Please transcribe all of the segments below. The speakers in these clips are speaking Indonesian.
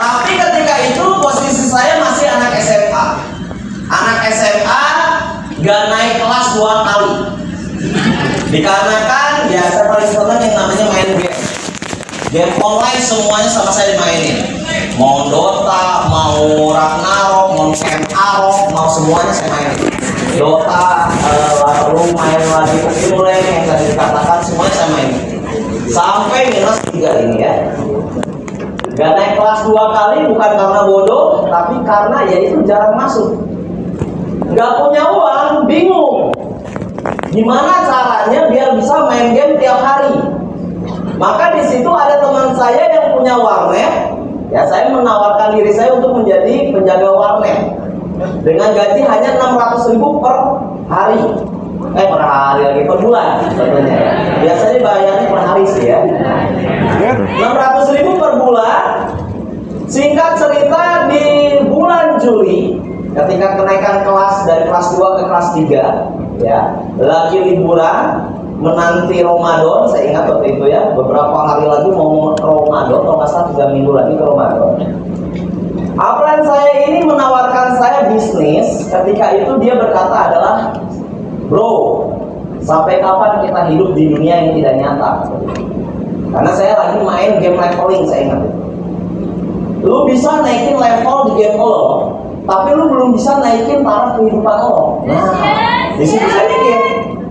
Tapi ketika itu posisi saya masih anak SMA. Anak SMA gak naik kelas 2 kali. Dikarenakan ya saya paling senang yang namanya main game. Game online semuanya sama saya dimainin. Mau Dota, mau Ragnarok, mau MROK, mau semuanya saya mainin. Dota, lalu main lagi Pokemon yang tadi dikatakan semuanya saya mainin. Sampai minus 3 ini ya. Gak naik kelas 2 kali bukan karena bodoh, tapi karena ya itu jarang masuk. Gak punya uang, bingung. Gimana caranya biar bisa main game tiap hari? Maka di situ ada teman saya yang punya warnet. Ya saya menawarkan diri saya untuk menjadi penjaga warnet dengan gaji hanya 600.000 per hari. Per hari lagi, per bulan tentunya. Biasanya bayarnya per hari sih ya. 600.000 per bulan. Singkat cerita di bulan Juli ketika kenaikan kelas dari kelas 2 ke kelas 3 ya, lagi liburan menanti Ramadan, saya ingat waktu itu ya, beberapa hari lagi mau Ramadan, kalau nggak salah 3 minggu lagi ke Ramadan. Upline saya ini menawarkan saya bisnis. Ketika itu dia berkata adalah, bro, sampai kapan kita hidup di dunia yang tidak nyata? Karena saya lagi main game leveling, saya ingat. Lu bisa naikin level di game lo, tapi lu belum bisa naikin taraf kehidupan lo. Nah, di situ saya mikir,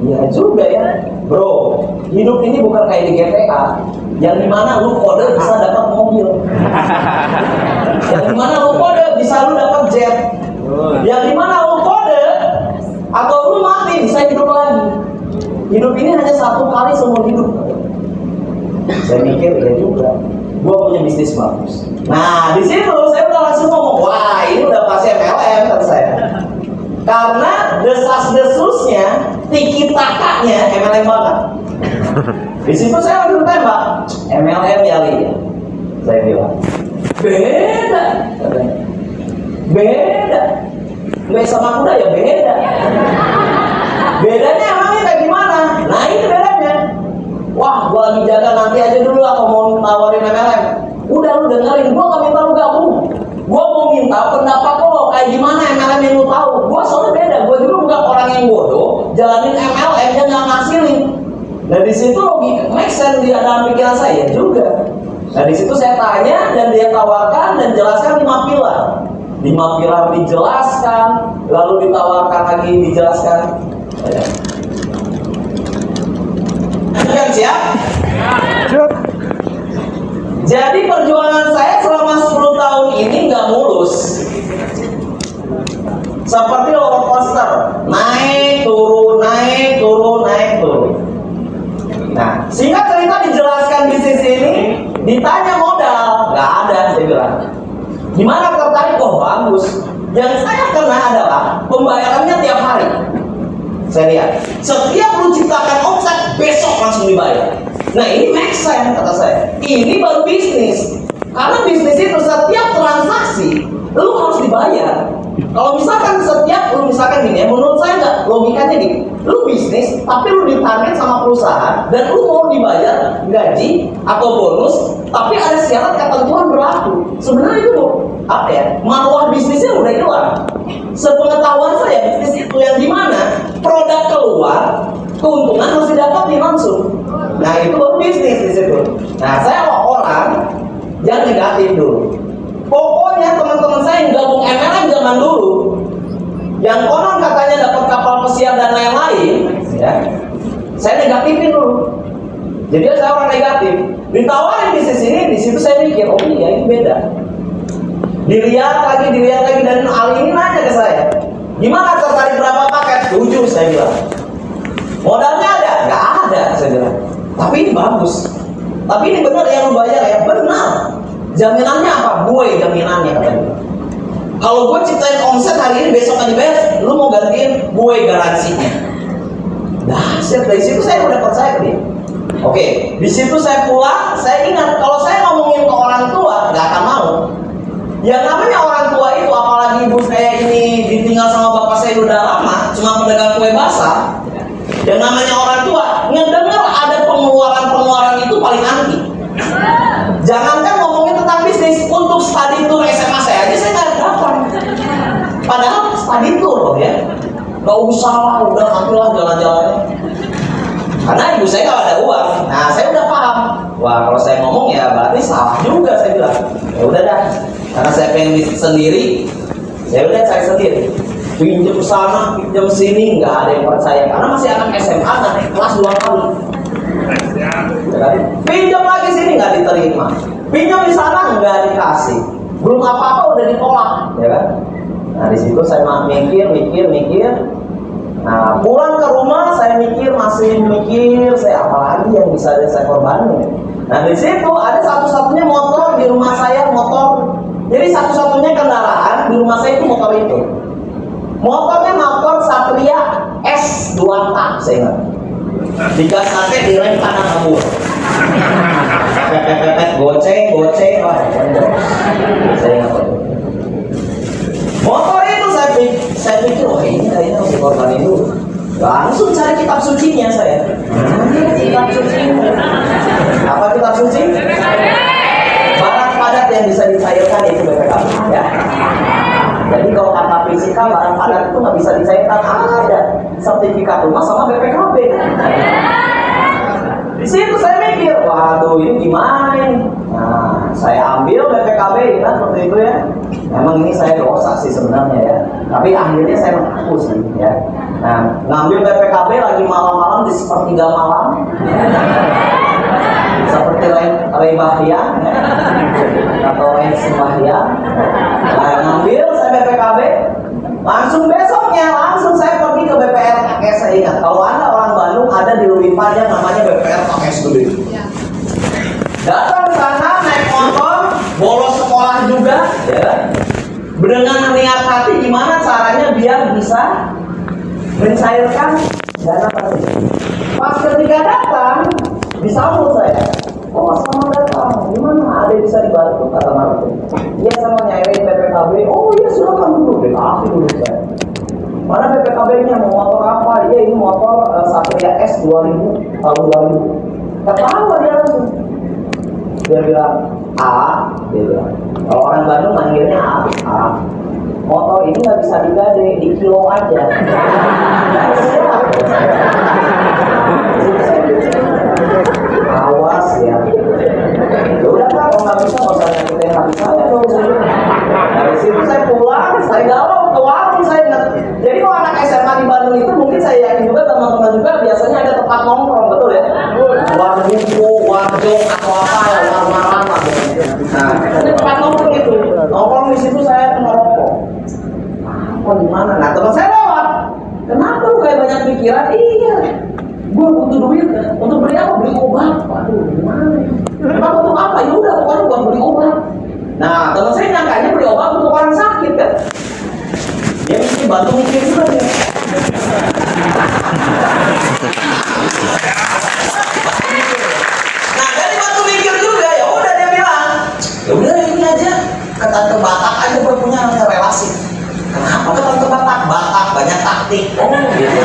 iya juga ya, bro. Hidup ini bukan kayak di GTA, yang dimana lu kode bisa dapat mobil, yang dimana lu kode bisa lu dapat jet, yang dimana lu kode atau lu mati bisa hidup lagi. Hidup ini hanya satu kali seumur hidup. Saya mikir ya juga, gua punya bisnis bagus. Nah di situ saya udah langsung ngomong, wah ini udah pasti MLM kata saya. Karena desas-desusnya, tiki-takanya MLM banget. Di situ saya langsung tembak, MLM ya Li. Saya bilang, beda katanya. Beda. Nggak sama kuda ya beda. Bedanya emangnya kayak gimana? Nah ini bedanya. Wah, gua lagi jaga, nanti aja dulu aku mau nawarin MLM. Udah lu dengerin, gua gak minta lu gabung. Gua mau minta pendapat lo kayak gimana MLM yang lu tahu. Gua soalnya beda, gua juga bukan orang yang bodoh jalanin MLM yang gak ngasilin. Nah di situ logika make sense di dalam pikiran saya juga. Nah di situ saya tanya dan dia tawarkan dan jelaskan 5 pilar. 5 pilar dijelaskan, lalu ditawarkan lagi dijelaskan. Kan siap? Siap. Jadi perjuangan saya selama 10 tahun ini nggak mulus. Seperti roller coaster, naik turun, naik turun, naik turun. Nah, singkat cerita dijelaskan bisnis ini, ditanya modal, nggak ada, saya bilang. Gimana tertarik? Oh bagus. Yang saya kena adalah pembayarannya tiap hari. Saya lihat, setiap lu ciptakan omset, besok langsung dibayar. Nah ini make sense kata saya. Ini baru bisnis. Karena bisnis itu setiap transaksi lu harus dibayar. Kalau misalkan lu misalkan gini ya, menurut saya nggak, logikanya gini. Lu bisnis, tapi lu ditarget sama perusahaan dan lu mau dibayar gaji atau bonus, tapi ada syarat ketentuan berlaku. Sebenarnya itu apa ya? Marwah bisnisnya udah hilang. Sepengetahuan saya bisnis itu yang dimana produk keluar, keuntungan harus didapatin langsung. Nah itu baru bisnis di situ. Nah saya orang yang negatif dulu. Pokoknya teman-teman saya yang gabung MLM zaman dulu, yang konon katanya dapat kapal pesiar dan lain-lain, ya, saya negatifin dulu. Jadi saya orang negatif. Ditawarin bisnis ini, di situ saya mikir, oh iya ini beda. Dilihat lagi dan Ali ini nanya ke saya, gimana tertarik berapa paket? 7 saya bilang. Modalnya ada? Nggak ada saya bilang. Tapi ini bagus. Tapi ini benar yang lu bayar ya? Benar. Jaminannya apa? Gue jaminannya katanya. Kalau gue ciptain omset hari ini besok nggak dibayar, lu mau gantiin gue garansinya. Dahsyat, dari situ saya udah percaya ke dia. Oke, di situ saya pulang, saya ingat kalau saya ngomongin ke orang tua nggak akan mau. Yang namanya orang tua itu, apalagi ibu saya ini ditinggal sama bapak saya udah lama, cuma pedagang kue basah. Yang namanya orang tua ngedengar ada pengeluaran itu paling anti. Jangankan ngomongin tentang bisnis. bisnis untuk study tour SMA saya aja saya nggak dapat. Padahal study tour loh ya. Gak usah lah, udah ambillah jalan-jalannya. Karena ibu saya nggak ada uang. Nah saya udah paham. Wah kalau saya ngomong ya berarti salah juga, saya bilang. Ya udah dah. Karena saya pengen bisnis sendiri, saya udah cari sendiri. Pinjam sana, pinjam sini, nggak ada yang percaya. Karena masih anak SMA, nggak naik kelas 2 kali. Ya kan? Pinjam lagi sini nggak diterima. Pinjam di sana nggak dikasih. Belum apa-apa udah ditolak, ya kan? Nah di situ saya mikir. Nah pulang ke rumah saya masih mikir, saya apa lagi yang bisa saya korbanin. Nah di situ ada satu-satunya motor di rumah saya, motor. Jadi satu-satunya kendaraan di rumah saya itu motor itu. Motornya motor Satria S 2 tak, saya ingat. Digas sampai direm tanah kabur. Pepet goceng, wah, saya ingat. Motor itu saya pikir, wah ini kayaknya harus dikorbanin dulu. Langsung cari kitab sucinya saya. Kitab suci. Apa kitab suci? Barang padat yang bisa dicairkan itu BPKB, ya. Jadi kalau kata fisika barang padat itu nggak bisa dicairkan, ada sertifikat rumah sama BPKB. Di situ saya mikir, waduh ini gimana ini? Nah, saya ambil BPKB kan seperti itu ya. Memang ini saya dosa sih sebenarnya ya. Tapi akhirnya saya mengaku sih ya. Nah, ngambil BPKB lagi malam-malam di sepertiga malam. Seperti Ray Bahyan ya. Atau Ray Sembahyang. Nah, ngambil saya BPKB, langsung besoknya saya pergi ke BPR Kakek. Saya ingat kalau Anda orang Bandung ada di Luwipa yang namanya BPR Kakek Studi. Datang ke sana naik motor, bolos sekolah juga ya. Dengan niat hati gimana caranya biar bisa mencairkan dana tersebut. Pas ketika datang disambut saya. Oh selamat datang, gimana? Ada yang bisa dibantu? Kata Martin. Iya sama nyairin BPKB. Oh iya silakan dulu, dikasih dulu saya. Mana BPKB-nya, mau motor apa? Iya ini motor Satria S 2000 tahun 2000. Ketawa dia langsung. Dia bilang dia bilang. Kalau orang Bandung manggilnya A. Motor ini nggak bisa digade, di kilo aja. Awas ya. Udah Pak, kalau nggak bisa nggak usah nyakitin hati saya dong. Dari situ saya pulang, saya galau ke warung saya ingat. Jadi kalau anak SMA di Bandung itu mungkin saya yakin juga teman-teman juga biasanya ada tempat nongkrong, betul ya? Warung buku, warung atau apa ya, warung apa. Nah, tempat nongkrong itu, nongkrong di situ saya ngerokok. Apa gimana? Nah teman saya lewat. Kenapa lu kayak banyak pikiran? Iya. Gue butuh duit untuk beli apa? Beli obat. Waduh, gimana? Emang untuk apa? Ya udah, pokoknya buat beli obat. Nah, teman saya nyangkanya beli obat untuk orang sakit kan? Dia mesti bantu mikir juga ya. Nah, dari bantu mikir juga ya udah dia bilang, ya udah ini aja ke Tante Batak aja gue punya relasi. Kenapa ke Tante Batak? Batak banyak taktik. Oh gitu.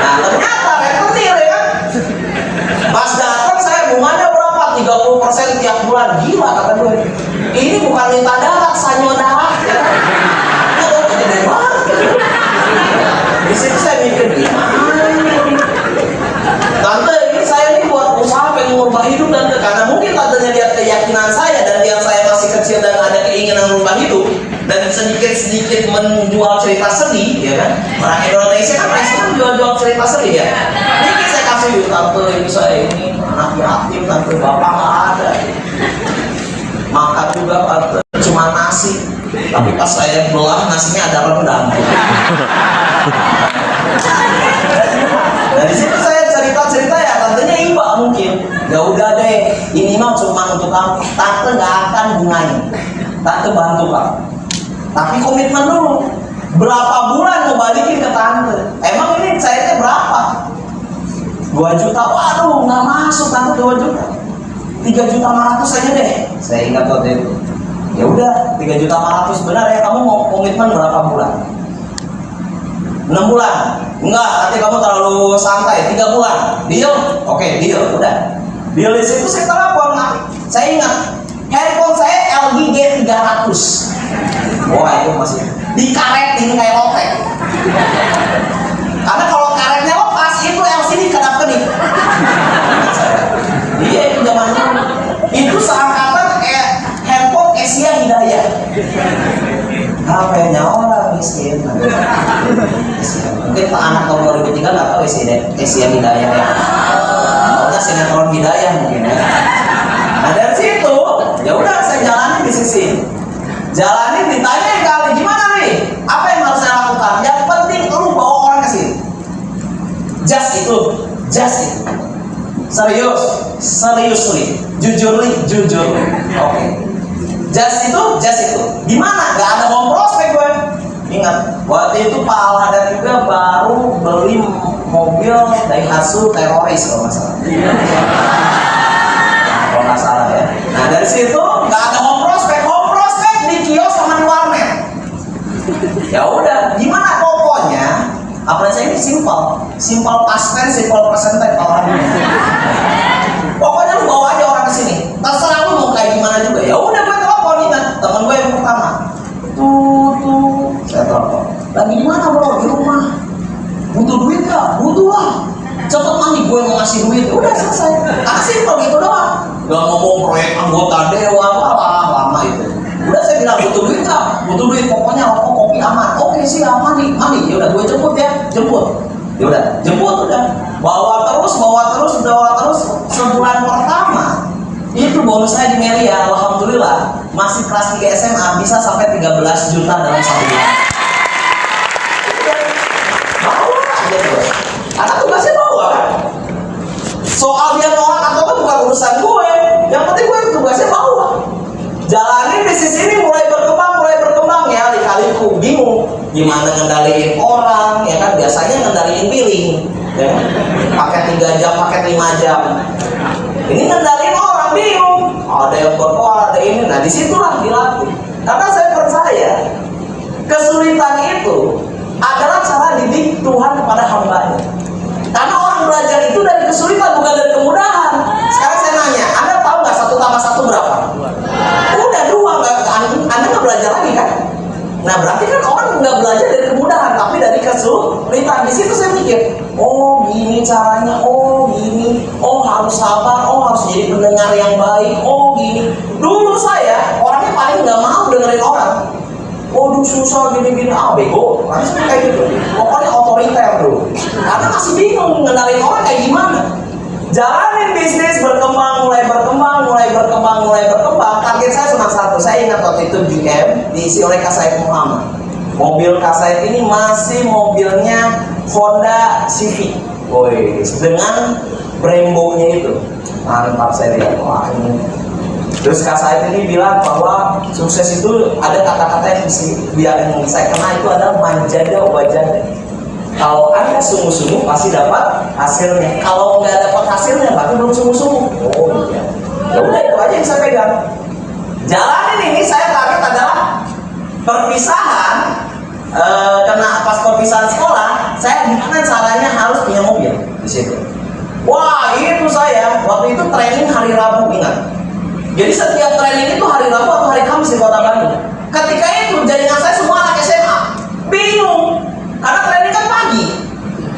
Nah, ternyata rentenir ya kan. Pas datang saya bunganya berapa? 30% tiap bulan. Gila kata gue. Ini bukan minta darah, sanyo darah ya kan. Oh, gede banget. Di situ saya mikir gimana ini. Tante ini saya ini buat usaha pengen ngubah hidup tante. Karena mungkin tantenya lihat keyakinan saya dan lihat saya masih kecil dan ada keinginan ngubah hidup. Dan sedikit-sedikit menjual cerita sedih, ya kan? Orang Indonesia kan pasti menjual cerita sedih ya. Dikit saya kasih duit tante ini saya ini anak yatim tante bapak nggak ada. Makan juga tante cuma nasi. Tapi pas saya belah nasinya ada rendang. Nah di situ saya cerita ya tantenya iba mungkin. Ya udah deh, ini mah cuma untuk kamu. Tante nggak akan bunganya. Tante bantu kamu. Tapi komitmen dulu. Berapa bulan mau balikin ke tante? Emang ini cairnya berapa? 2 juta. Waduh, nggak masuk tante 2 juta. 3.500.000 saja deh. Saya ingat waktu itu. Ya udah, 3.500.000 benar ya. Kamu mau komitmen berapa bulan? 6 bulan. Enggak, nanti kamu terlalu santai. 3 bulan. Deal? Oke, deal. Udah. Deal di situ saya telepon. Saya ingat. Handphone saya LG Wah itu masih dikaretin kayak lotek. Karena kalau karetnya lepas itu LCD kedap-kedip. Iya itu zamannya. Itu seangkatan kayak handphone Asia Hidayah. HP-nya orang miskin. Mungkin Pak anak tahun 2003 nggak tahu Asia Hidayah ya. Maunya sinetron Hidayah mungkin ya. Nah dari situ, ya udah saya jalanin di sisi. Jalanin ditanya kali gimana nih? Apa yang harus saya lakukan? Yang penting lu bawa orang ke sini. Just itu. Seriously, jujur. Oke. Just itu. Gimana? Gak ada home prospek gue. Ingat, waktu itu Pak Al-Hadad juga baru beli mobil Daihatsu teroris kalau nggak salah. Kalau nggak salah ya. Nah dari situ nggak ada home prospek di kios sama di warnet. Ya udah, gimana pokoknya? Apa saya ini simple past tense, simple present tense orangnya. Pokoknya lu bawa aja orang ke sini. Terserah lu mau kayak gimana juga. Ya udah gue telepon nih kan, temen gue yang pertama. Tuh, saya telepon. Lagi di mana bro? Di rumah. Butuh duit nggak? Butuh lah. Cepet mah nih gue mau ngasih duit. Udah selesai. Karena simple gitu doang. Gak ngomong proyek anggota dewan lama itu. Udah saya bilang butuh duit nggak? Butuh duit. Pokoknya rokok kopi aman. Oke sih aman nih. Ya udah gue jemput ya. Ya udah jemput udah. Bawa terus. Sebulan pertama itu bonus saya di Melia, alhamdulillah masih kelas 3 SMA bisa sampai 13 juta dalam 1 bulan. Bawa aja terus. Karena tugasnya bawa kan. Soal dia nolak atau apa bukan urusan gue. Yang penting gue tugasnya bawa. Jalanin bisnis ini mulai berkembang ya. Kali-kaliku bingung gimana ngendaliin orang ya kan, biasanya ngendaliin billing ya. Pakai 3 jam, pakai 5 jam. Ini ngendaliin orang bingung. Ada yang berkoar, ada ini. Nah disitulah dilatih. Karena saya percaya kesulitan itu adalah cara didik Tuhan kepada hambanya. Karena orang belajar itu dari kesulitan bukan dari kemudahan. Sekarang saya nanya, Anda tahu nggak 1+1 berapa? Udah 2, Anda nggak belajar lagi kan? Nah berarti kan orang nggak belajar dari kemudahan, tapi dari kesulitan. Di situ saya mikir, oh gini caranya, oh gini, oh harus sabar, oh harus jadi pendengar yang baik, oh gini. Dulu saya orangnya paling nggak mau dengerin orang. Oh susah gini-gini, bego. Langsung kayak gitu. Pokoknya otoriter dulu. Karena masih bingung ngendalin orang kayak gimana. Jalanin bisnis mulai berkembang. Target saya cuma satu. Saya ingat waktu itu GM diisi oleh Kak Said Muhammad. Mobil Kak Said ini masih mobilnya Honda Civic. Woi, dengan Brembo-nya itu. Mantap saya lihat. Wah ini. Terus Kak Said ini bilang bahwa sukses itu ada kata-kata yang saya kenal itu adalah manjada wajada. Kalau Anda sungguh-sungguh pasti dapat hasilnya. Kalau nggak dapat hasilnya berarti belum sungguh-sungguh. Oh iya. Ya udah itu aja yang saya pegang. Jalanin ini saya target adalah perpisahan. Karena pas perpisahan sekolah, saya gimana caranya harus punya mobil di situ. Wah itu saya waktu itu training hari Rabu, ingat. Jadi setiap training itu hari Rabu atau hari Kamis di Kota Bandung. Ketika itu jaringan saya semua anak SMA. Bingung. Karena training kan pagi.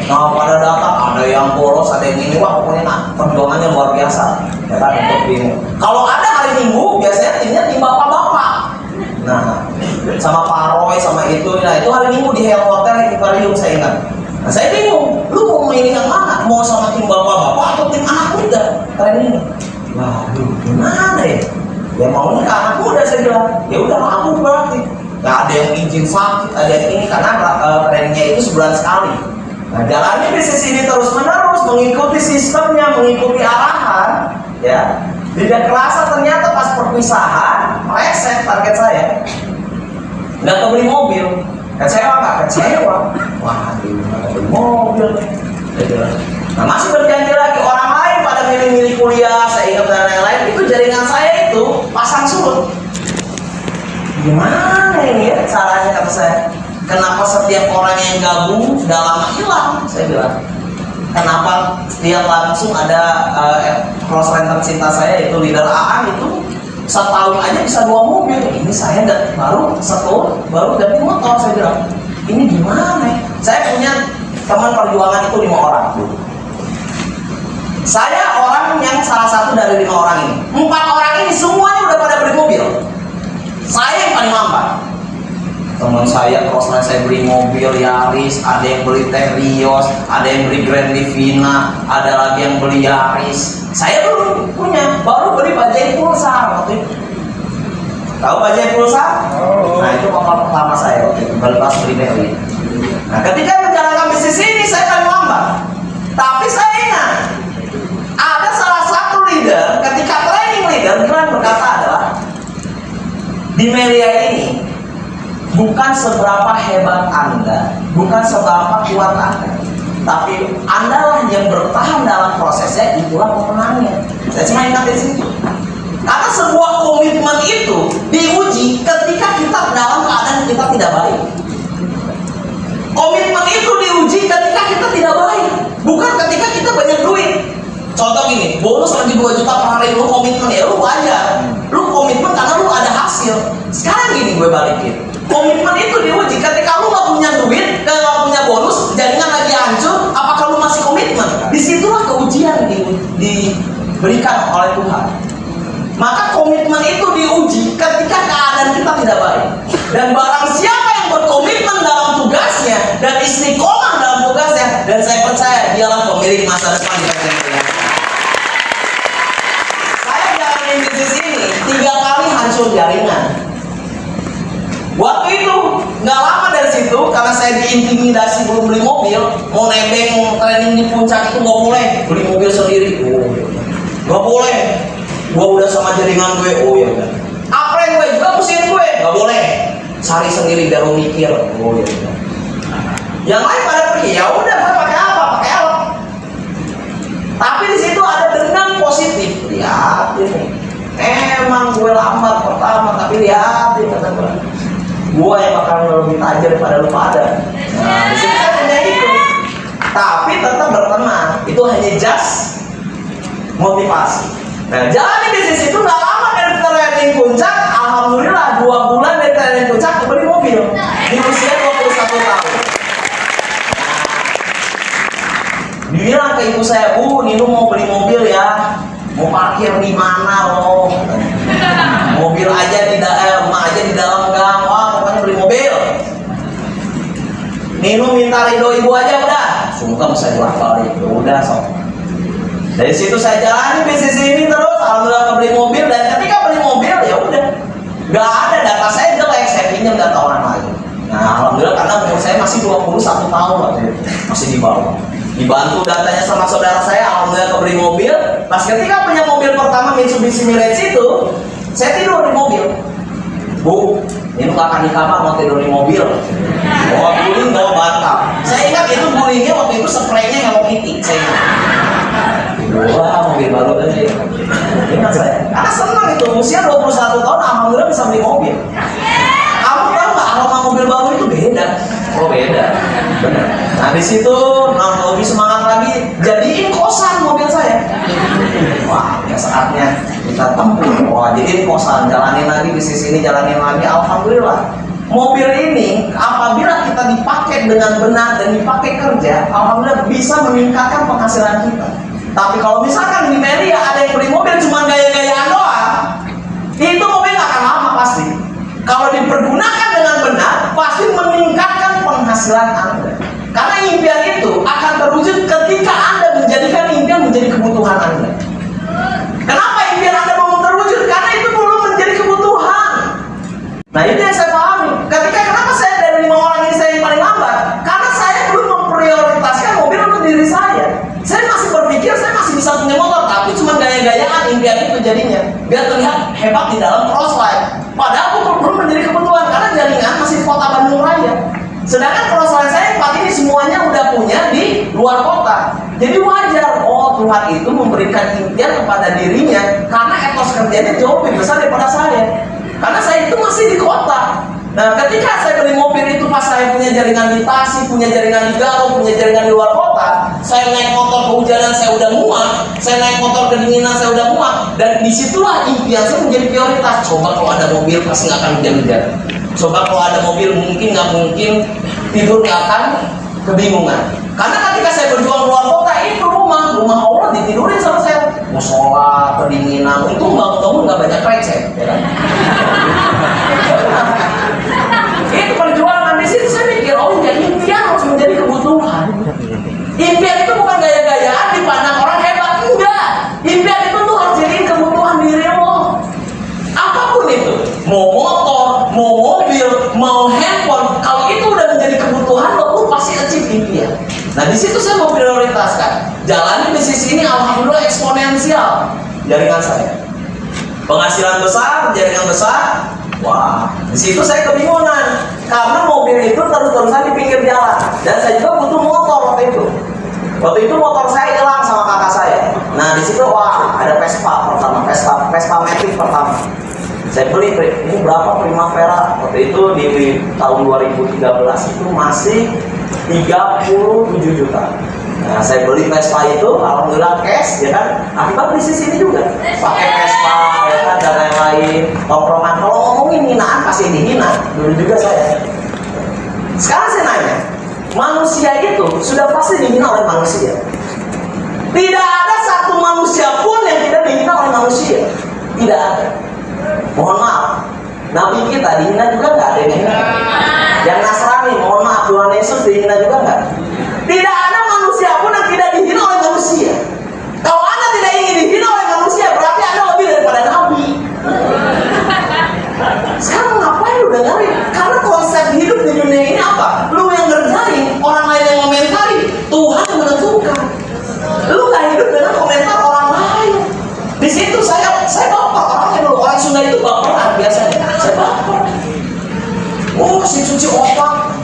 Nah pada datang ada yang bolos, ada yang ini. Wah pokoknya perjuangannya luar biasa. Ya kan untuk bingung. Kalau ada hari Minggu biasanya timnya tim bapak-bapak. Nah sama Pak Roy sama itu. Nah itu hari Minggu di Hell Hotel Aquarium saya ingat. Nah saya bingung. Lu mau mainin yang mana? Mau sama tim bapak-bapak atau tim anak muda training? Waduh, gimana ya? Ya maunya ke anak muda saya bilang. Ya udah aku berarti. Gak ada yang izin sakit, ada yang ini karena trainingnya itu sebulan sekali. Nah, jalannya bisnis ini terus menerus mengikuti sistemnya, mengikuti arahan, ya. Tidak kerasa ternyata pas perpisahan, reset target saya. Nggak kebeli mobil, kecewa nggak kecewa? Wah, nggak kebeli mobil. Nah masih berjanji lagi orang lain pada milih-milih kuliah, saya ingat dan lain-lain. Itu jaringan saya itu pasang surut. Gimana ini ya caranya kata saya? Kenapa setiap orang yang gabung sudah lama hilang? Saya bilang. Kenapa setiap langsung ada close friend tercinta saya itu leader AA itu setahun aja bisa 2 mobil. Ini saya saya baru setahun baru ganti motor. Saya bilang, ini gimana? Saya punya teman perjuangan itu 5 orang. Saya orang yang salah satu dari 5 orang ini. 4 orang ini semuanya udah pada beli mobil. Saya yang paling lambat. Teman saya crossline saya beli mobil Yaris, ada yang beli Terios, ada yang beli Grand Livina, ada lagi yang beli Yaris. Saya belum punya, baru beli bajai pulsar waktu itu. Tahu bajai pulsar? Nah itu motor pertama saya waktu itu, pas beli Meli. Nah ketika menjalankan bisnis ini saya paling lambat. Tapi saya ingat ada salah satu leader, ketika training leader Glenn berkata adalah, di Melia ini bukan seberapa hebat Anda, bukan seberapa kuat Anda, tapi Anda lah yang bertahan dalam prosesnya, itulah pemenangnya. Saya cuma ingat di situ. Karena sebuah komitmen itu diuji ketika kita dalam keadaan kita tidak baik. Komitmen itu diuji ketika kita tidak baik, bukan ketika kita banyak duit. Contoh gini, bonus lagi 2 juta per hari, lu komitmen ya lu wajar. Lu komitmen karena lu ada hasil. Sekarang gini gue balikin. Komitmen itu diuji ketika lu gak punya duit, gak punya bonus, jaringan lagi hancur, apakah lu masih komitmen? Disitulah keujian diberikan oleh Tuhan. Maka komitmen itu diuji ketika keadaan kita tidak baik. Dan barang siapa yang berkomitmen dalam tugasnya dan istiqomah dalam tugasnya, dan saya percaya dialah pemilik masa depan di bagian ini. Saya jalanin bisnis ini 3 kali hancur jaringan. Waktu itu nggak lama dari situ, karena saya diintimidasi belum beli mobil, mau nebeng training di puncak itu nggak boleh beli mobil sendiri. Nggak boleh. Gue udah sama jaringan gue. Oh ya kan. Apren gue juga pusing gue. Nggak boleh. Cari sendiri biar lo mikir. Oh ya kan. Yang lain pada pergi. Ya udah, gue pakai apa? Pakai apa? Tapi di situ ada dendam positif. Lihat ini. Emang gue lambat pertama, tapi lihat ini kata gue. Gua yang bakal lebih tajam daripada lu pada. Nah, disitu saya punya itu. Tapi tetap berteman. Itu hanya just motivasi. Nah, jalan di bisnis itu nggak lama dari training puncak. Alhamdulillah 2 bulan dari training puncak beli mobil di usia 21 tahun. Dibilang ke ibu saya, Bu, nih lu mau beli mobil ya? Mau parkir di mana lo? Mobil aja di dalam gang. Wah, pokoknya beli mobil. Nino minta ridho ibu aja udah. Sungkem saya jual balik. Udah sok. Dari situ saya jalani bisnis ini terus. Alhamdulillah beli mobil, dan ketika beli mobil ya udah. Gak ada data saya jelek, saya pinjam data orang lain. Nah, alhamdulillah karena umur saya masih 21 tahun waktu itu, masih di bawah. Dibantu datanya sama saudara saya, alhamdulillah kebeli mobil. Pas ketika punya mobil pertama Mitsubishi Mirage itu, saya tidur di mobil. Bu, ini gak akan di kamar, mau tidur di mobil. Bawa guling, bawa bantal. Saya ingat itu gulingnya waktu itu spraynya Hello Kitty. Saya ingat. Wah, mobil baru aja. Ingat saya. Karena senang itu, usia 21 tahun, alhamdulillah bisa beli mobil. Kamu tahu nggak, aroma mobil baru itu beda. Oh beda, benar. Nah di situ lebih semangat lagi, jadiin kosan mobil saya. Wah, ya saatnya kita tempuh. Wah, jadiin kosan, jalanin lagi bisnis ini, jalanin lagi. Alhamdulillah, mobil ini apabila kita dipakai dengan benar dan dipakai kerja, alhamdulillah bisa meningkatkan penghasilan kita. Tapi kalau misalkan di media ada yang beli mobil cuma gaya-gayaan doang, itu mobil nggak akan lama pasti. Kalau dipergunakan dengan benar, pasti meningkatkan penghasilan Anda. Karena impian itu akan terwujud ketika Anda menjadikan impian menjadi kebutuhan Anda. Kenapa impian Anda belum terwujud? Karena itu belum menjadi kebutuhan. Nah itu yang saya pahami. Kenapa saya dari 5 orang ini saya yang paling lambat? Karena saya belum memprioritaskan mobil untuk diri saya. Saya masih berpikir saya masih bisa punya motor, tapi cuma gaya-gayaan impian itu jadinya. Biar terlihat hebat di dalam crossline. Padahal itu belum menjadi kebutuhan karena jaringan masih di kota Bandung Raya. Sedangkan crossline saya ini semuanya udah punya di luar kota. Jadi wajar, oh Tuhan itu memberikan impian kepada dirinya karena etos kerjanya jauh lebih besar daripada saya. Karena saya itu masih di kota. Nah, ketika saya beli mobil itu pas saya punya jaringan di Tasik, punya jaringan di Garut, punya jaringan di luar kota, saya naik motor kehujanan saya udah muak, saya naik motor kedinginan saya udah muak, dan disitulah impian saya menjadi prioritas. Coba kalau ada mobil pasti nggak akan hujan-hujan. Coba kalau ada mobil nggak mungkin tidur nggak akan kebingungan. Karena ketika saya berjuang keluar kota itu rumah Allah ditidurin sama saya. Musola, kedinginan, itu bangun-bangun nggak banyak receh, ya kan? Itu perjuangan di situ saya mikir, oh jadi impian harus menjadi kebutuhan. Impian itu bukan gaya-gayaan dipandang orang hebat, enggak. Impian itu tuh harus jadiin kebutuhan diri lo. Apapun itu, mau motor, mau mobil, mau handphone, kalau itu udah menjadi kebutuhan lo pasti achieve impian. Nah di situ saya mau prioritaskan. Jalani bisnis ini alhamdulillah eksponensial jaringan saya. Penghasilan besar, jaringan besar. Wah, di situ saya kebingungan karena mobil itu terus-terusan di pinggir jalan dan saya juga butuh motor waktu itu. Waktu itu motor saya hilang sama kakak saya. Nah di situ wah ada Vespa pertama, Vespa Matic pertama. Saya beli ini berapa Primavera waktu itu di tahun 2013 itu masih 37 juta. Nah, saya beli Vespa itu, alhamdulillah cash, ya kan? Akibat bisnis ini juga pakai Vespa, ya kan, dan lain-lain. Tongkrongan, kalau ngomongin hinaan pasti dihina. Dulu juga saya. Sekarang saya nanya, manusia itu sudah pasti dihina oleh manusia. Tidak ada satu manusia pun yang tidak dihina oleh manusia. Tidak ada. Mohon maaf, Nabi kita dihina juga nggak ada yang dihina. Yang Nasrani, mohon maaf, Tuhan Yesus dihina juga nggak? Tidak ada manusia pun yang tidak dihina oleh manusia. Kalau Anda tidak ingin dihina oleh manusia, berarti Anda lebih daripada Nabi. Sekarang ngapain lu dengerin? Karena konsep hidup di dunia ini apa? Lu yang ngerjain, orang lain yang komentari, Tuhan yang menentukan. Lu nggak hidup dengan komentar orang lain. Di situ saya baper orangnya dulu. Orang Sunda itu baperan biasanya. Saya baper. Oh, si cuci otak.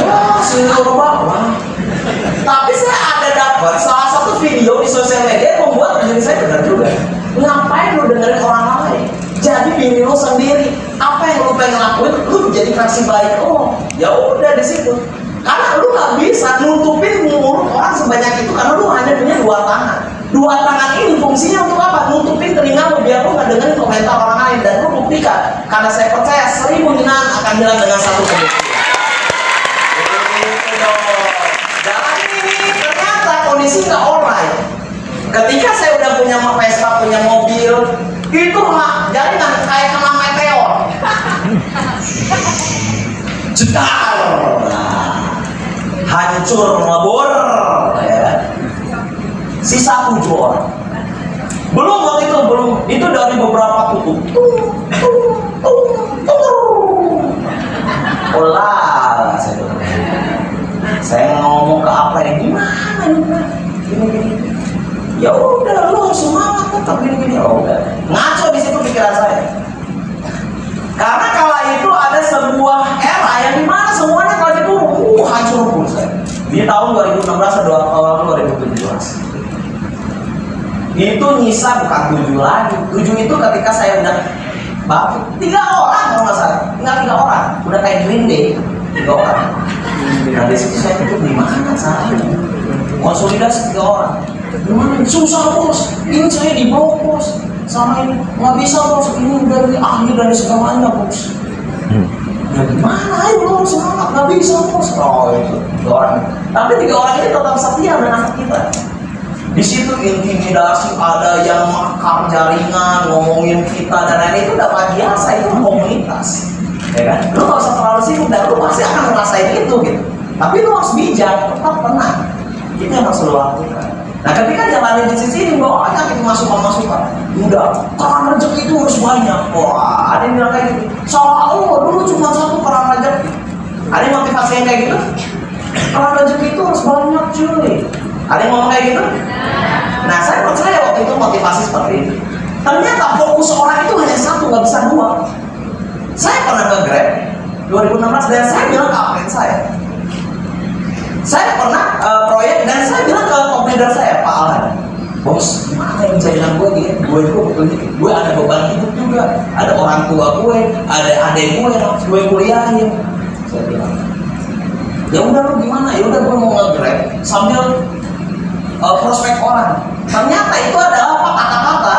Wah, si otak. Tapi saya ada dapat salah satu video di sosial media yang membuat diri saya benar juga. Ngapain lu dengerin orang lain? Jadi diri lu sendiri. Apa yang lu pengen lakuin, lu jadi versi baik lo. Ya udah di situ. Karena lu nggak bisa nutupin mulut orang sebanyak itu karena lu hanya punya dua tangan. Dua tangan ini fungsinya untuk apa? Nutupin telinga lu biar lu nggak dengerin komentar orang lain dan lu buktikan. Karena saya percaya 1000 hinaan akan hilang dengan satu kebenaran. Jalan ini ternyata kondisi nggak alright. Ketika saya udah punya Vespa, punya mobil, itu jaringan kayak kena meteor. Jedar. Hancur melebur, ya. Sisa 7 orang. Belum waktu itu itu dari beberapa tutup. Olah, saya ngomong ke apa yang gimana gini. Ya udah, lu harus semangat tetap gini. Ya udah, ngaco di situ pikiran saya. Karena kala itu ada sebuah era yang dimana semuanya kalau itu hancur pun saya. Di tahun 2016 atau tahun 2017. Itu nyisa bukan 7 lagi. 7 itu ketika saya udah bangkit 3 orang kalau nggak salah. Enggak 3 orang, udah kayak Green Day 3 orang. Nah di situ saya pikir gimana caranya? Konsolidasi 3 orang. Gimana? Susah bos. Ini saya di blok bos. Sama ini nggak bisa bos. Ini udah dari ahli dari segalanya bos. Ya gimana? Ayo lo semangat. Nggak bisa bos. Oh itu 3 orang. Tapi 3 orang ini tetap setia dengan kita. Di situ intimidasi, ada yang makar jaringan, ngomongin kita dan lain-lain. Itu udah biasa, itu komunitas, ya kan? Lu nggak usah terlalu sibuk dan lu pasti akan ngerasain itu gitu. Tapi lu harus bijak, tetap tenang. Itu yang harus lu lakukan. Nah ketika jalanin di sini banyak itu masukan. Udah, keran rezeki itu harus banyak. Wah, ada yang bilang kayak gitu. Soal dulu cuma 1 keran rezeki. Ada yang motivasi yang kayak gitu? Keran rezeki itu harus banyak cuy. Ada yang ngomong kayak gitu? Nah saya percaya waktu itu motivasi seperti itu. Ternyata fokus orang itu hanya 1, nggak bisa 2. Saya pernah nge-grab 2016 dan saya bilang ke apren saya pernah proyek dan saya bilang ke top leader saya, Pak Alan, bos gimana yang jalan gue gitu, gue ada beban hidup juga, ada orang tua gue, ada adik gue yang harus gue kuliahin. Saya bilang, ya udah lu gimana, ya udah gue mau nge-grab sambil prospek orang. Ternyata itu adalah apa kata-kata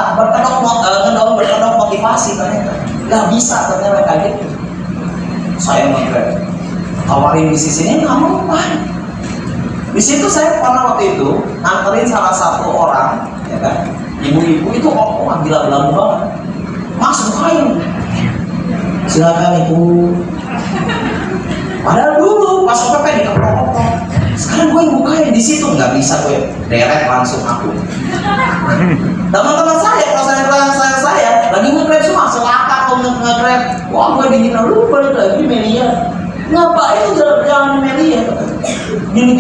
berkedok motivasi ternyata. Gak bisa ternyata kayak gitu. Saya nge-grab, tawarin bisnis ini nggak mau kan. Di situ saya pernah waktu itu nganterin salah satu orang, ya kan, ibu-ibu itu gila belagu banget. Mas bukain, silakan ibu. Padahal dulu pas OPP dikeprok-keprok. Sekarang gue yang bukain, di situ nggak bisa gue direct langsung aku. Teman-teman saya, saya lagi nge-grab semua, selaka kalau nge-grab. Wah gue dihina, lu balik lagi Melia. Ngapain jalan Melia? Gini.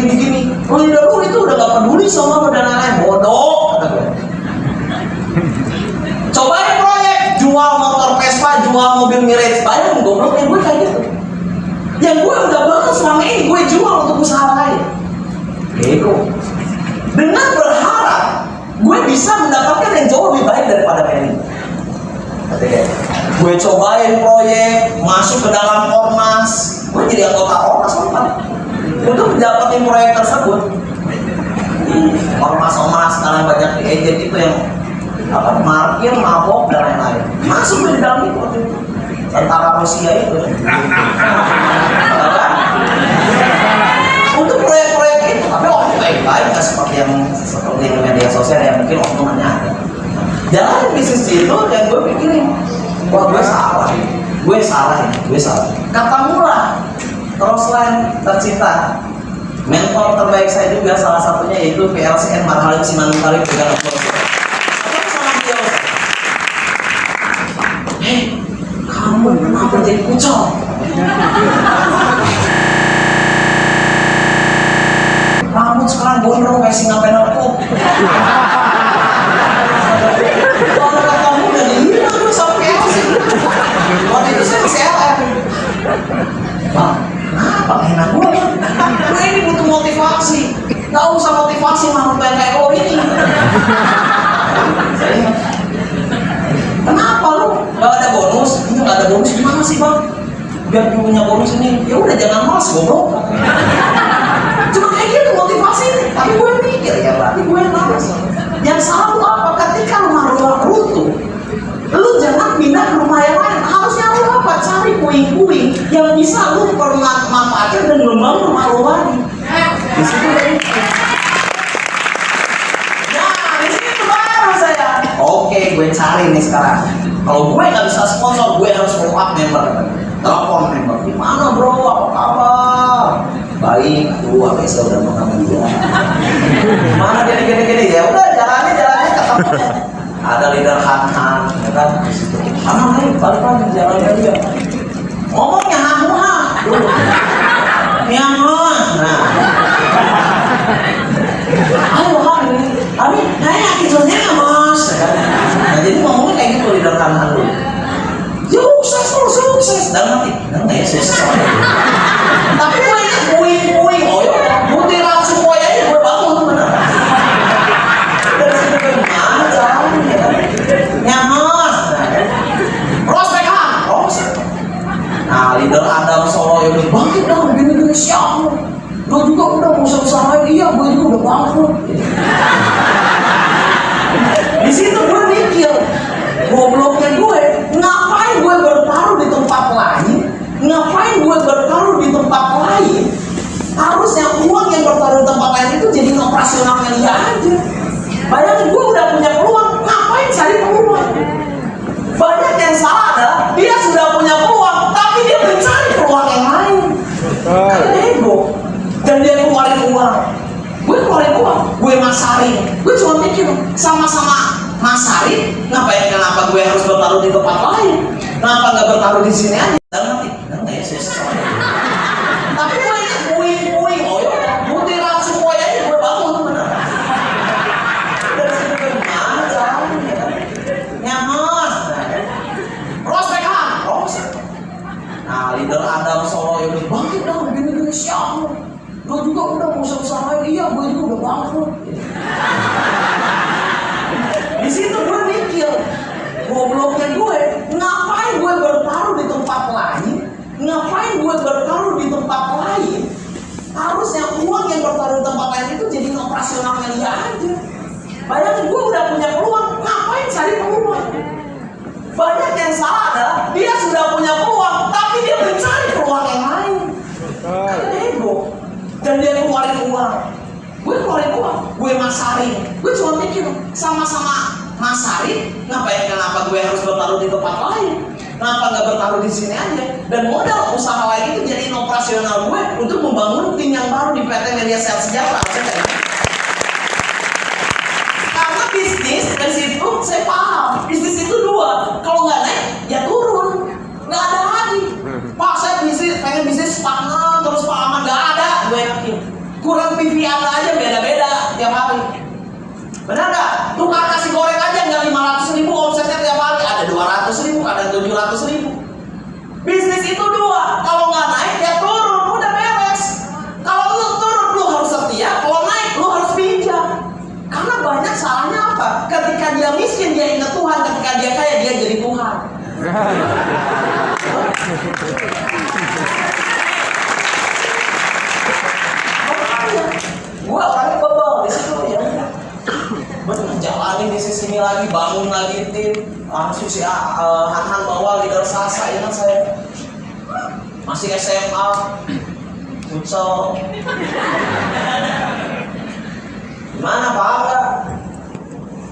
Leader lu itu udah gak peduli sama lu dan lain-lain. Bodoh, kata gue. Cobain proyek, jual motor Vespa, jual mobil Mirage. Bayangin gobloknya gue kayak gitu. Yang gue udah banget selama ini gue jual untuk usaha lain. Ego. Dengan berharap gue bisa mendapatkan yang jauh lebih baik daripada Melia. Gue cobain proyek, masuk ke dalam ormas. Gue jadi anggota ormas apa? Untuk dapetin proyek tersebut. Ormas sekarang banyak di agent itu yang apa, markir, mabok dan lain-lain. Masuk di dalam itu. Tentara Rusia itu. Untuk proyek-proyek itu, tapi waktu baik-baik nggak seperti yang media sosial yang mungkin omongannya ada. Jalan bisnis itu dan gue pikirin, wah gue salah. Kata mula, Roslan tercinta, mentor terbaik saya juga salah satunya yaitu PLCN Marhalim Simanungkalit dengan sama dia. Kamu kenapa jadi kucel? Rambut sekarang gondrong kayak singa penopok. Kalau kamu udah dihina tuh sama PLC. Waktu itu saya masih LR. Bang, kenapa enak gue? Gue ini butuh motivasi. Gak usah motivasi makhluk PKO ini. Kenapa lu? Gak ada bonus? Iya gak ada bonus, gimana sih bang? Biar punya bonus ini, ya udah jangan malas goblok. Cuma kayak gitu motivasi. Tapi gue mikir ya berarti gue yang malas. Yang salah tuh apa? Ketika rumah runtuh, lu jangan pindah ke rumah yang lain. Harusnya lu apa? Cari puing-puing yang bisa lu manfaatkan dan membangun rumah lu lagi. Di situ di situ baru saya. Oke, gue cari nih sekarang. Kalau gue nggak bisa sponsor, gue harus follow up member. Telepon member. Gimana bro? Apa kabar? Baik, aduh, apa saya udah makan juga. Gimana gini? Ya udah jalannya ketemu. Ada leader Han, ya kan? Han, balik lagi jalannya dia. Ngomongnya Han. Yang nah. Ayo Han, Abi, kayak kisahnya nggak mas? Nah jadi ngomongnya kayak gitu leader Han dulu. Ya sukses, dalam hati. Nanti ya sukses sama dia. Tapi gue ingat puing, oh ya, mutiara supaya aja gue bangun bener. Dari situ gimana caranya? Nyamas, prospek. Nah, leader Adam Solo yang bangkit dong, gini siap. Gue juga udah mau usaha iya, gue juga udah bangkrut. Di situ gue mikir, gobloknya gue, ngapain gue bertaruh di tempat lain? Ngapain gue bertaruh di tempat lain? Harusnya uang yang bertaruh di tempat lain itu jadi operasionalnya dia aja. Bayangin gue udah punya peluang, ngapain cari peluang? Banyak yang salah adalah dia sudah punya peluang, tapi dia mencari peluang yang lain. Karena ego. Dan dia keluarin uang. Gue keluarin uang, gue masarin. Gue cuma mikir, sama-sama masarin, kenapa gue harus bertaruh di tempat lain? Kenapa nggak bertaruh di sini aja? Dalam hati, nanti ya sukses sama dia. Tapi gue ingat puing, oh ya, mutiara supaya aja gue bangun bener. Dari situ gimana caranya? Nyamas, prospek. Nah, leader Adam Solo yang bangkit dong, gini siap. Gue juga udah mau usaha iya, gue juga udah bangkrut. Di situ gue mikir, gobloknya gue, ngapain gue bertaruh di tempat lain? Ngapain gue bertaruh di tempat lain? Harusnya uang yang bertaruh di tempat lain itu jadi operasionalnya dia aja. Bayangin gue udah punya peluang, ngapain cari peluang? Banyak yang salah adalah dia sudah punya peluang, tapi dia mencari peluang yang lain. Karena ego. Dan dia keluarin uang. Gue keluarin uang, gue masarin. Gue cuma mikir, sama-sama masarin, kenapa gue harus bertaruh di tempat lain? Kenapa nggak bertaruh di sini aja? Dan modal usaha lain itu jadiin operasional gue untuk membangun tim yang baru di PT Media Sel Sejahtera. Karena bisnis dari situ saya paham, bisnis itu dua, kalau nggak naik ya turun, nggak ada lagi. Pak saya pengen bisnis stagnan terus Pak aman, nggak ada, gue yakin. Kurang PVR aja beda-beda tiap hari. Benar nggak? Tukang nasi goreng aja nggak 500.000 omsetnya tiap hari, ada 200.000, ada 700.000. Bisnis itu dua, kalau nggak naik ya turun, udah beres. Kalau lu turun lu harus setia, kalau naik lu harus pinjam. Karena banyak salahnya apa? Ketika dia miskin dia ingat Tuhan, ketika dia kaya dia jadi Tuhan. Gue orangnya bebel di situ ya. Jalanin di sini lagi, bangun lagi tim. Langsung si Han bawa leader Sasa, ingat saya masih SMA, futsal. Gimana paham nggak?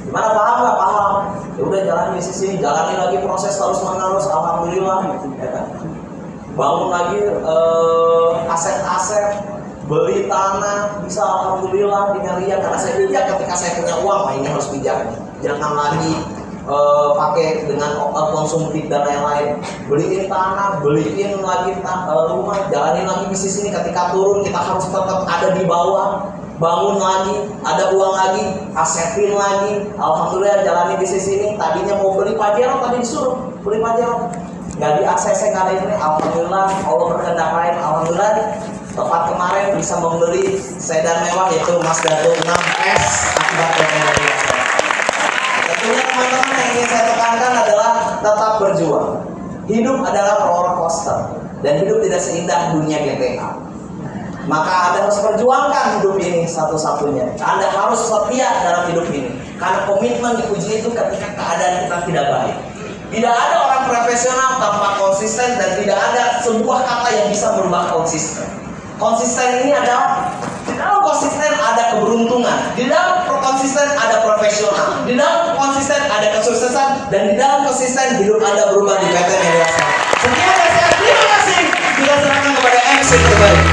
Gimana paham nggak? Paham. Ya udah jalanin di sini, jalanin lagi proses terus menerus. Alhamdulillah, ya kan? Bangun lagi aset-aset. Beli tanah bisa alhamdulillah dengan ria, karena saya bijak ketika saya punya uang. Ini harus bijak, jangan lagi pakai dengan konsumtif dan lain-lain. Beliin tanah, beliin lagi rumah, jalanin lagi bisnis ini. Ketika turun kita harus tetap ada di bawah, bangun lagi, ada uang lagi, asetin lagi. Alhamdulillah jalani bisnis ini. Tadinya mau beli Pajero, tadi disuruh beli Pajero, nggak di ACC, nggak ada ini. Alhamdulillah Allah berkehendak lain. Alhamdulillah tepat kemarin bisa membeli sedan mewah yaitu Mazda 6S akibat teknologi. Tentunya teman-teman yang ingin saya tekankan adalah tetap berjuang. Hidup adalah roller coaster dan hidup tidak seindah dunia GTA. Maka Anda harus perjuangkan hidup ini satu-satunya. Anda harus setia dalam hidup ini. Karena komitmen diuji itu ketika keadaan kita tidak baik. Tidak ada orang profesional tanpa konsisten dan tidak ada sebuah kata yang bisa merubah konsisten. Konsisten ini adalah, di dalam konsisten ada keberuntungan, di dalam konsisten ada profesional, di dalam konsisten ada kesuksesan, dan di dalam konsisten hidup Anda berubah di PT Media Sel. Sekian dari saya, terima kasih. Kita serahkan kepada MC terbaik.